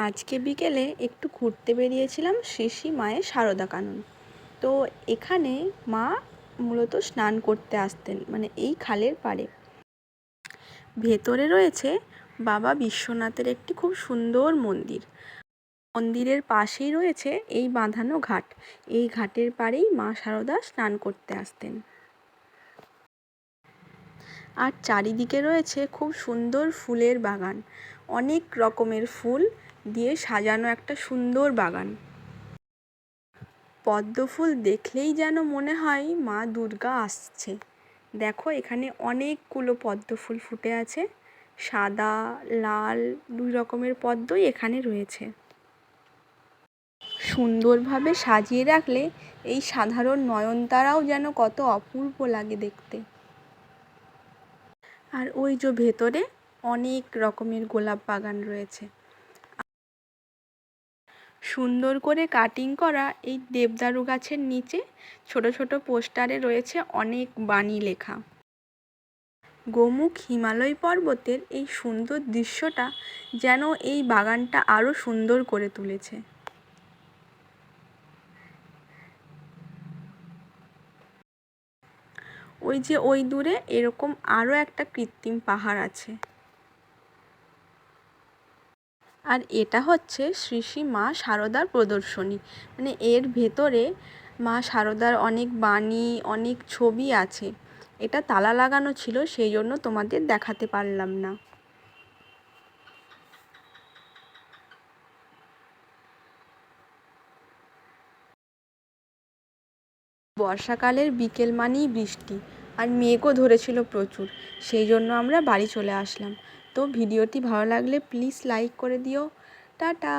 আজকে বিকেলে একটু ঘুরতে বেরিয়েছিলাম শ্রী শ্রী মায়ের সারদা কানন। তো এখানে মা মূলত স্নান করতে আসতেন, মানে এই খালের পাড়ে। ভেতরে রয়েছে বাবা বিশ্বনাথের একটি খুব সুন্দর মন্দির। মন্দিরের পাশেই রয়েছে এই বাঁধানো ঘাট। এই ঘাটের পাড়েই মা সারদা স্নান করতে আসতেন। আর চারিদিকে রয়েছে খুব সুন্দর ফুলের বাগান, অনেক রকমের ফুল দিয়ে সাজানো একটা সুন্দর বাগান। পদ্ম ফুল দেখলেই যেন মনে হয় মা দুর্গা আসছে। দেখো এখানে অনেকগুলো পদ্ম ফুল ফুটে আছে, সাদা লাল দুই রকমের পদ্মই এখানে রয়েছে। সুন্দরভাবে সাজিয়ে রাখলে এই সাধারণ নয়নতারাও যেন কত অপূর্ব লাগে দেখতে। আর ওই যে ভেতরে অনেক রকমের গোলাপ বাগান রয়েছে। সুন্দর করে কাটিং করা এই দেবদারু গাছের নিচে ছোট ছোট পোস্টারে রয়েছে অনেক বাণী লেখা। গোমুখ হিমালয় পর্বতের এই সুন্দর দৃশ্যটা যেন এই বাগানটা আরও সুন্দর করে তুলেছে। ওই যে ওই দূরে এরকম আরও একটা কৃত্রিম পাহাড় আছে। আর এটা হচ্ছে শ্রী শ্রী মা সারদার প্রদর্শনী, মানে এর ভেতরে মা সারদার অনেক বাণী অনেক ছবি আছে। এটা তালা লাগানো ছিল, সেই জন্য তোমাদের দেখাতে পারলাম না। বর্ষাকালের বিকেল মানেই বৃষ্টি, আর মেঘও ধরেছিল প্রচুর, সেই জন্য আমরা বাড়ি চলে আসলাম। তো ভিডিওটি ভালো লাগলে প্লিজ লাইক করে দিও। টাটা।